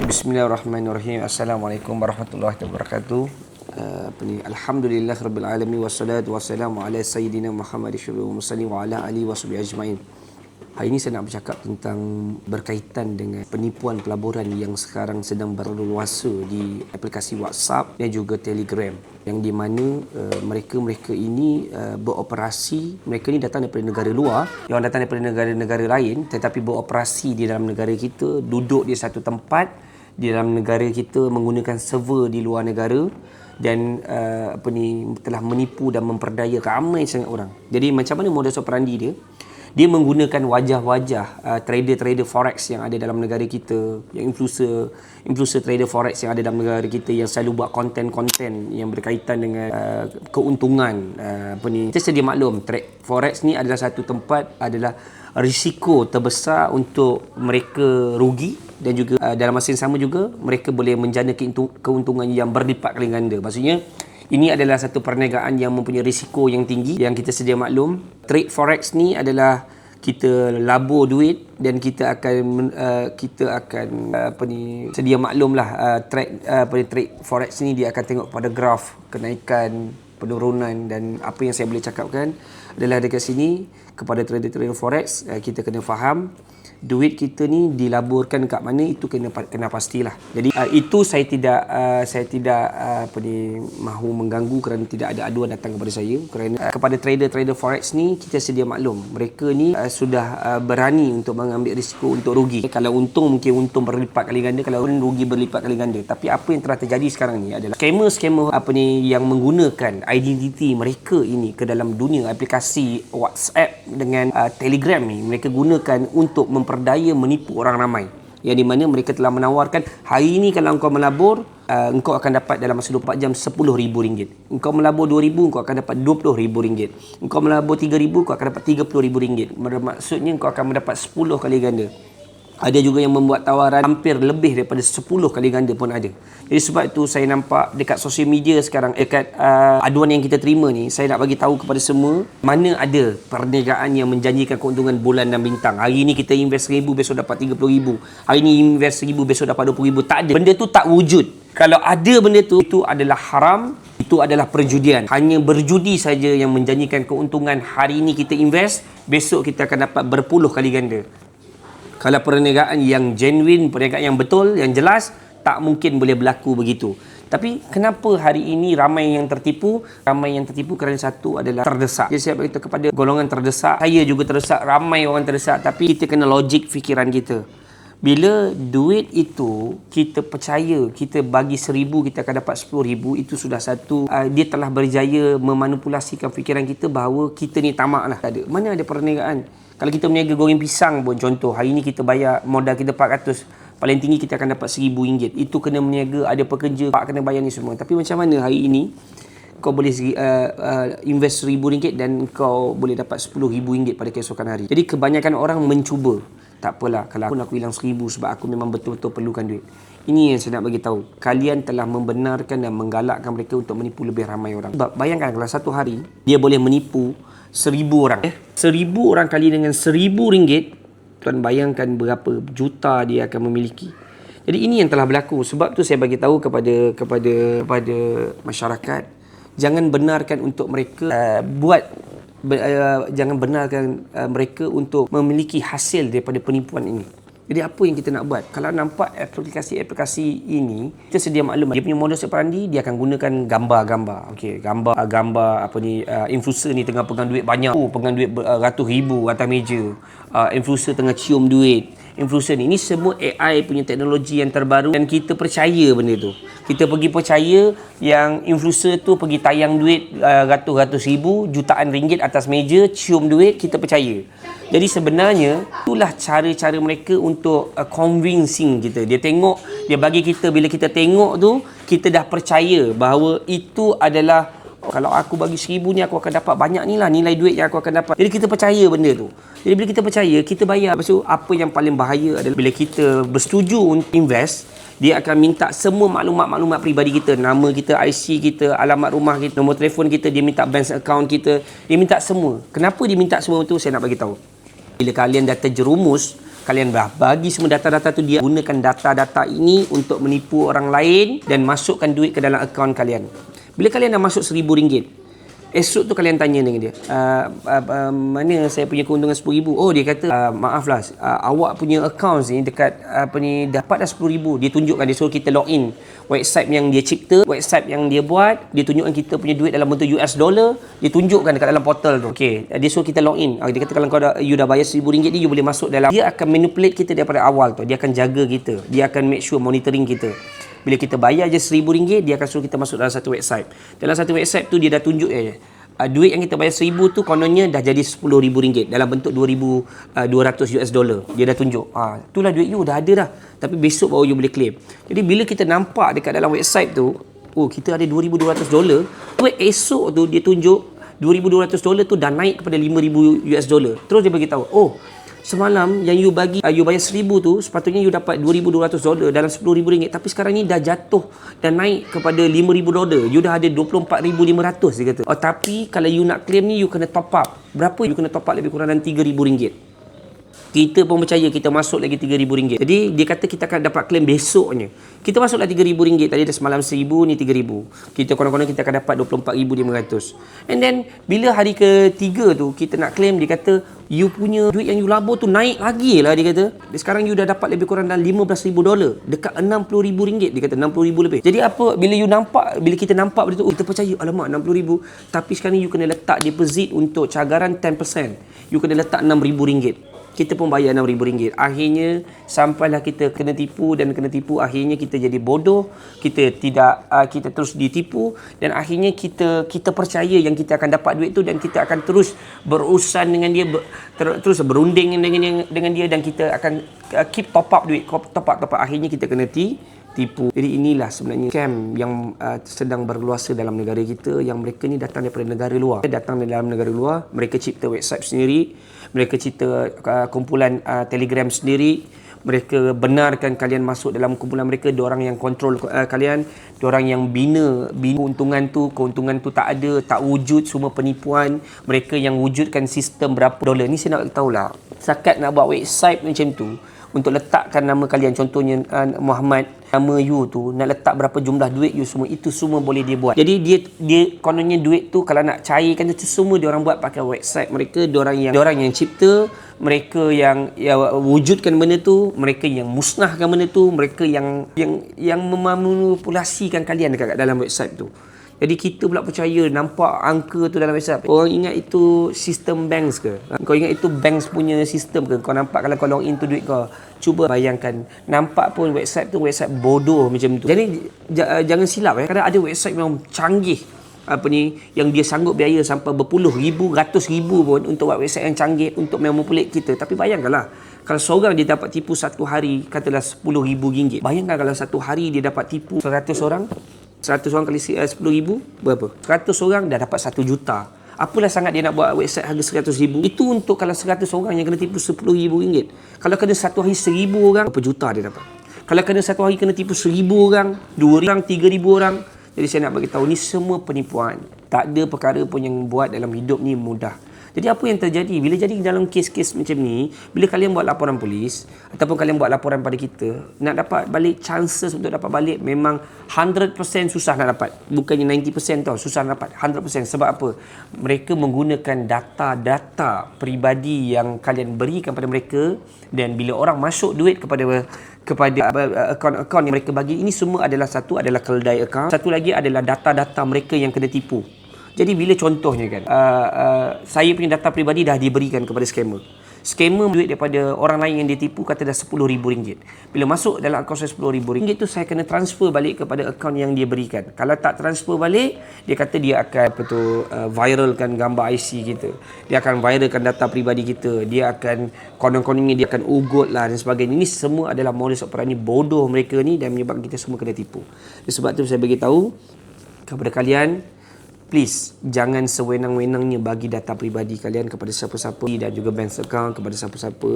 Bismillahirrahmanirrahim. Assalamualaikum warahmatullahi wabarakatuh. Alhamdulillahirabbil alamin wassalatu wassalamu ala sayyidina Muhammad syarrul mursalin wa ala alihi washabihi ajmain. Hari ini saya nak bercakap tentang berkaitan dengan penipuan pelaburan yang sekarang sedang berleluasa di aplikasi WhatsApp dan juga Telegram, yang di mana mereka ini beroperasi. Mereka ni datang daripada negara luar, yang datang daripada negara-negara lain, tetapi beroperasi di dalam negara kita, duduk di satu tempat di dalam negara kita, menggunakan server di luar negara, dan telah menipu dan memperdaya ramai sangat orang. Jadi macam mana modus operandi dia? Dia menggunakan wajah-wajah trader-trader forex yang ada dalam negara kita, yang influencer trader forex yang ada dalam negara kita, yang selalu buat konten-konten yang berkaitan dengan keuntungan. Kita sedia maklum, trade forex ni adalah satu tempat, adalah risiko terbesar untuk mereka rugi, dan juga dalam masa yang sama juga mereka boleh menjana keuntungan yang berlipat kali ganda. Maksudnya ini adalah satu perniagaan yang mempunyai risiko yang tinggi, yang kita sedia maklum. Trade forex ni adalah kita labur duit, dan kita akan sedia maklum lah, trade forex ni dia akan tengok pada graf kenaikan, penurunan, dan apa yang saya boleh cakapkan adalah dekat sini kepada trader-trader forex, kita kena faham duit kita ni dilaburkan kat mana, itu kena pastilah. Jadi itu saya tidak mahu mengganggu kerana tidak ada aduan datang kepada saya. Kerana kepada trader-trader forex ni, kita sedia maklum mereka ni sudah berani untuk mengambil risiko untuk rugi. Kalau untung, mungkin untung berlipat kali ganda, kalau rugi berlipat kali ganda. Tapi apa yang telah terjadi sekarang ni adalah scammer yang menggunakan identiti mereka ini ke dalam dunia aplikasi WhatsApp dengan Telegram ni. Mereka gunakan untuk memperdaya, menipu orang ramai, yang di mana mereka telah menawarkan, hari ini kalau engkau melabur, engkau akan dapat dalam masa 24 jam RM10,000. Engkau melabur RM2,000, engkau akan dapat RM20,000. Engkau melabur RM3,000, engkau akan dapat RM30,000. Maksudnya engkau akan mendapat 10 kali ganda. Ada juga yang membuat tawaran hampir lebih daripada 10 kali ganda pun ada. Jadi sebab itu saya nampak dekat sosial media sekarang, dekat aduan yang kita terima ni, saya nak bagi tahu kepada semua, mana ada perniagaan yang menjanjikan keuntungan bulan dan bintang. Hari ni kita invest RM1,000, besok dapat RM30,000. Hari ni invest RM1,000, besok dapat RM20,000. Tak ada. Benda tu tak wujud. Kalau ada benda tu, itu adalah haram, itu adalah perjudian. Hanya berjudi saja yang menjanjikan keuntungan. Hari ni kita invest, besok kita akan dapat berpuluh kali ganda. Kalau perniagaan yang genuine, perniagaan yang betul, yang jelas, tak mungkin boleh berlaku begitu. Tapi kenapa hari ini ramai yang tertipu? Ramai yang tertipu kerana satu adalah terdesak. Jadi saya beritahu kepada golongan terdesak, saya juga terdesak, ramai orang terdesak, tapi kita kena logik fikiran kita. Bila duit itu kita percaya, kita bagi RM1,000, kita akan dapat RM10,000, itu sudah satu, dia telah berjaya memanipulasikan fikiran kita bahawa kita ni tamak lah. Mana ada perniagaan? Kalau kita berniaga goreng pisang pun, contoh, hari ni kita bayar modal kita RM400, paling tinggi kita akan dapat RM1,000. Itu kena berniaga, ada pekerja, pak kena bayar ni semua. Tapi macam mana hari ini kau boleh invest RM1,000 dan kau boleh dapat RM10,000 pada keesokan hari? Jadi kebanyakan orang mencuba. Tak apalah, kalau aku hilang RM1,000 sebab aku memang betul-betul perlukan duit. Ini yang saya nak bagi tahu. Kalian telah membenarkan dan menggalakkan mereka untuk menipu lebih ramai orang. Sebab bayangkan kalau satu hari dia boleh menipu 1,000 orang. 1,000 orang kali dengan RM1,000, tuan bayangkan berapa juta dia akan memiliki. Jadi ini yang telah berlaku. Sebab tu saya bagi tahu kepada masyarakat, jangan benarkan untuk mereka jangan benarkan mereka untuk memiliki hasil daripada penipuan ini. Jadi apa yang kita nak buat? Kalau nampak aplikasi ini, kita sedia maklum dia punya modus operandi, dia akan gunakan gambar-gambar. Okey, gambar influencer ni tengah pegang duit banyak. Pegang duit ratus ribu atas meja. Influencer tengah cium duit. Influencer ni semua AI punya teknologi yang terbaru, dan kita percaya benda tu. Kita pergi percaya yang influencer tu pergi tayang duit ratus ribu, jutaan ringgit atas meja, cium duit, kita percaya. Jadi sebenarnya itulah cara-cara mereka untuk convincing kita. Dia tengok, dia bagi kita, bila kita tengok tu, kita dah percaya bahawa itu adalah, kalau aku bagi RM1,000 ni, aku akan dapat banyak ni lah nilai duit yang aku akan dapat. Jadi kita percaya benda tu. Jadi bila kita percaya, kita bayar. Lepas tu apa yang paling bahaya adalah bila kita bersetuju untuk invest, dia akan minta semua maklumat-maklumat peribadi kita, nama kita, IC kita, alamat rumah kita, nombor telefon kita, dia minta bank account kita, dia minta semua. Kenapa dia minta semua tu? Saya nak bagi tahu. Bila kalian dah terjerumus Kalian bagi semua data-data tu, dia gunakan data-data ini untuk menipu orang lain dan masukkan duit ke dalam akaun kalian. Bila kalian dah masuk RM1,000, esok tu kalian tanya dengan dia, mana saya punya keuntungan RM10,000? Oh, dia kata, maaf lah, awak punya accounts ni dekat dapat dah RM10,000. Dia tunjukkan, dia suruh kita login website yang dia cipta, website yang dia buat, dia tunjukkan kita punya duit dalam bentuk US dollar, dia tunjukkan dekat dalam portal tu. Okey, dia suruh kita login. Dia kata kalau you dah bayar RM1,000 ni, you boleh masuk dalam. Dia akan manipulate kita daripada awal tu. Dia akan jaga kita. Dia akan make sure monitoring kita. Bila kita bayar je RM1,000, dia akan suruh kita masuk dalam satu website. Dalam satu website tu dia dah tunjuk duit yang kita bayar RM1,000 tu kononnya dah jadi RM10,000 dalam bentuk 2,200 US dollar. Dia dah tunjuk. Itulah duit you dah ada dah. Tapi besok baru you boleh claim. Jadi bila kita nampak dekat dalam website tu, kita ada $2,200. Esok tu dia tunjuk $2,200 tu dah naik kepada $5,000 US dollar. Terus dia bagi tahu, semalam yang you bayar RM1,000 tu, sepatutnya you dapat $2,200 dalam RM10,000, tapi sekarang ni dah jatuh dan naik kepada $5,000. You dah ada $24,500, dia kata. Tapi kalau you nak claim ni, you kena top up. Berapa? You kena top up lebih kurang dalam RM3,000. Kita pun percaya, kita masuk lagi RM3,000. Jadi dia kata kita akan dapat claim besoknya. Kita masuklah RM3,000. Tadi dah semalam RM1,000, ni RM3,000. Kita konon-konon kita akan dapat $24,500. And then bila hari ketiga tu kita nak claim, dia kata you punya duit yang you labur tu naik lagi lah, dia kata. Sekarang you dah dapat lebih kurang dalam $15,000, dekat RM60,000. Dia kata RM60,000 lebih. Jadi apa, bila kita nampak benda tu, kita percaya, alamak RM60,000. Tapi sekarang you kena letak deposit untuk cagaran 10%. You kena letak RM6,000. Kita pun bayar RM6,000. Akhirnya sampailah kita kena tipu dan kena tipu. Akhirnya kita jadi bodoh. Kita terus ditipu dan akhirnya kita percaya yang kita akan dapat duit tu dan kita akan terus berurusan dengan dia, terus berunding dengan dia dan kita akan keep top up duit, top up. Akhirnya kita kena tipu. Jadi inilah sebenarnya scam yang sedang berluasa dalam negara kita, yang mereka ni datang daripada negara luar. Mereka cipta website sendiri, mereka cipta kumpulan Telegram sendiri, mereka benarkan kalian masuk dalam kumpulan mereka. Diorang yang kontrol kalian, diorang yang bina keuntungan tu tak ada, tak wujud, semua penipuan. Mereka yang wujudkan sistem berapa dolar. Ni saya nak tahu lah, sakat nak buat website macam tu untuk letakkan nama kalian, contohnya Muhammad, nama you tu, nak letak berapa jumlah duit you, semua itu semua boleh dia buat. Jadi dia kononnya duit tu kalau nak cairkan tu semua dia orang buat pakai website mereka. Diorang yang cipta, mereka yang wujudkan benda tu, mereka yang musnahkan benda tu, mereka yang memanipulasikan kalian dekat dalam website tu. Jadi kita pula percaya, nampak angka tu dalam website. Orang ingat itu sistem banks ke? Kau ingat itu banks punya sistem ke? Kau nampak kalau kau login tu duit kau. Cuba bayangkan, nampak pun website tu website bodoh macam tu. Jadi jangan silap kadang ada website memang canggih, yang dia sanggup biaya sampai berpuluh ribu, ratus ribu pun untuk buat website yang canggih untuk manipulate kita. Tapi bayangkanlah, kalau seorang dia dapat tipu satu hari, katalah RM10,000. Bayangkan kalau satu hari dia dapat tipu 100 orang. 100 orang kali RM10,000 berapa? 100 orang dah dapat 1 juta. Apalah sangat dia nak buat website harga RM100,000? Itu untuk kalau 100 orang yang kena tipu RM10,000. Kalau kena satu hari 1,000 orang, berapa juta dia dapat? Kalau kena satu hari kena tipu 1,000 orang, 2 orang, 3,000 orang. Jadi saya nak bagi tahu, ni semua penipuan. Tak ada perkara pun yang buat dalam hidup ni mudah. Jadi apa yang terjadi bila jadi dalam kes-kes macam ni, bila kalian buat laporan polis ataupun kalian buat laporan pada kita, nak dapat balik, chances untuk dapat balik memang 100% susah nak dapat. Bukannya 90% tau, susah nak dapat 100%. Sebab apa? Mereka menggunakan data-data peribadi yang kalian berikan pada mereka, dan bila orang masuk duit kepada akaun-akaun yang mereka bagi, ini semua adalah keledai akaun, satu lagi adalah data-data mereka yang kena tipu. Jadi bila contohnya kan, saya punya data peribadi dah diberikan kepada scammer. Scammer duit daripada orang lain yang dia tipu, kata dah RM10,000. Bila masuk dalam akaun saya RM10,000 tu, saya kena transfer balik kepada akaun yang dia berikan. Kalau tak transfer balik, dia kata dia akan viralkan gambar IC kita. Dia akan viralkan data peribadi kita. Dia akan konon-kononnya dia akan ugut lah dan sebagainya. Ini semua adalah modus operandi bodoh mereka ni dan menyebabkan kita semua kena tipu. Sebab tu saya bagi tahu kepada kalian, please jangan sewenang-wenangnya bagi data peribadi kalian kepada siapa-siapa, dan juga bank account kepada siapa-siapa.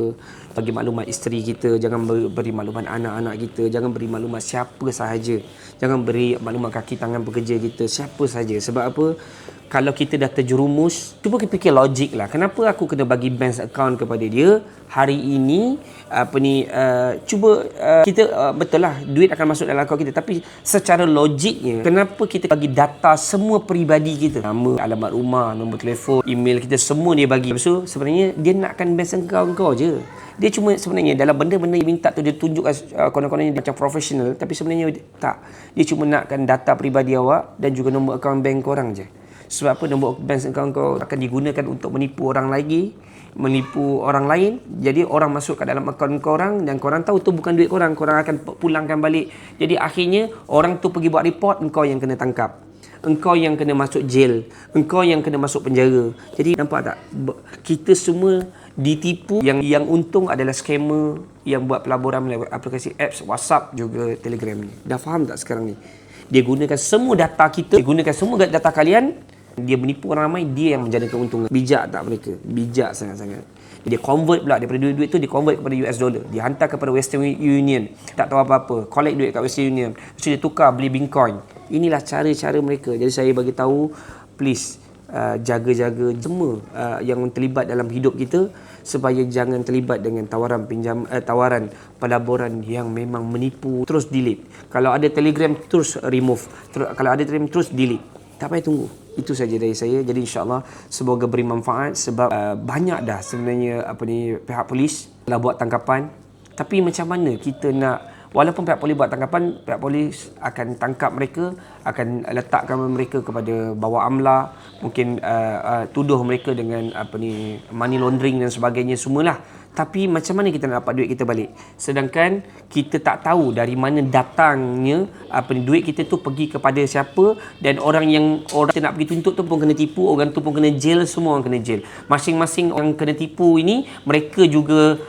Bagi maklumat isteri kita, jangan beri maklumat anak-anak kita, jangan beri maklumat siapa sahaja, jangan beri maklumat kaki tangan pekerja kita, siapa sahaja. Sebab apa? Kalau kita dah terjerumus, cuba kita fikir logik lah. Kenapa aku kena bagi bank account kepada dia hari ini? Kita betul lah duit akan masuk dalam akaun kita, tapi secara logiknya kenapa kita bagi data semua peribadi kita, nama, alamat rumah, nombor telefon, email kita, semua dia bagi. So sebenarnya dia nakkan bank account kau je. Dia cuma sebenarnya dalam benda-benda yang minta tu dia tunjukkan konon-kononnya macam profesional, tapi sebenarnya tak. Dia cuma nakkan data peribadi awak dan juga nombor akaun bank korang je. Sebab apa? Nombor bank account kau akan digunakan untuk menipu orang lagi, menipu orang lain. Jadi orang masuk ke dalam akaun korang dan korang tahu tu bukan duit korang, korang akan pulangkan balik. Jadi akhirnya orang tu pergi buat report, engkau yang kena tangkap, engkau yang kena masuk jail, engkau yang kena masuk penjara. Jadi nampak tak? Kita semua ditipu. Yang untung adalah scammer yang buat pelaburan melalui aplikasi apps WhatsApp juga Telegram ni. Dah faham tak sekarang ni? Dia gunakan semua data kita, dia gunakan semua data kalian. Dia menipu orang ramai, dia yang menjadi keuntungan. Bijak tak mereka? Bijak sangat-sangat. Dia convert pula daripada duit tu, dia convert kepada US dollar. Dia hantar kepada Western Union. Tak tahu apa-apa. Collect duit kat Western Union. Lepas tu dia tukar beli Bitcoin. Inilah cara-cara mereka. Jadi saya bagi tahu, please jaga-jaga semua yang terlibat dalam hidup kita supaya jangan terlibat dengan tawaran tawaran pelaburan yang memang menipu. Terus delete. Kalau ada Telegram terus remove. Kalau ada Telegram terus delete. Tak payah tunggu. Itu saja dari saya. Jadi insya-Allah semoga beri manfaat, sebab banyak dah sebenarnya pihak polis telah buat tangkapan. Tapi macam mana kita nak, walaupun pihak polis buat tangkapan, pihak polis akan tangkap mereka, akan letakkan mereka kepada bawah amla, mungkin tuduh mereka dengan money laundering dan sebagainya semualah. Tapi macam mana kita nak dapat duit kita balik? Sedangkan kita tak tahu dari mana datangnya duit kita tu pergi kepada siapa, dan orang kita nak pergi tuntut tu pun kena tipu, orang tu pun kena jail, semua orang kena jail. Masing-masing orang kena tipu ini, mereka juga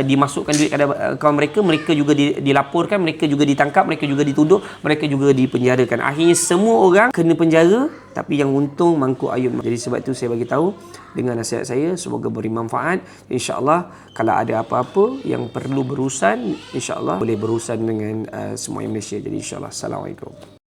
dimasukkan duit ke akaun mereka juga dilaporkan, mereka juga ditangkap, mereka juga dituduh, mereka juga dipenjarakan. Akhirnya semua orang kena penjara, tapi yang untung mangkuk ayun. Jadi sebab itu saya bagi tahu dengan nasihat saya, semoga beri manfaat. InsyaAllah kalau ada apa-apa yang perlu berurusan, insyaAllah boleh berurusan dengan semua Malaysia. Jadi insyaAllah. Assalamualaikum.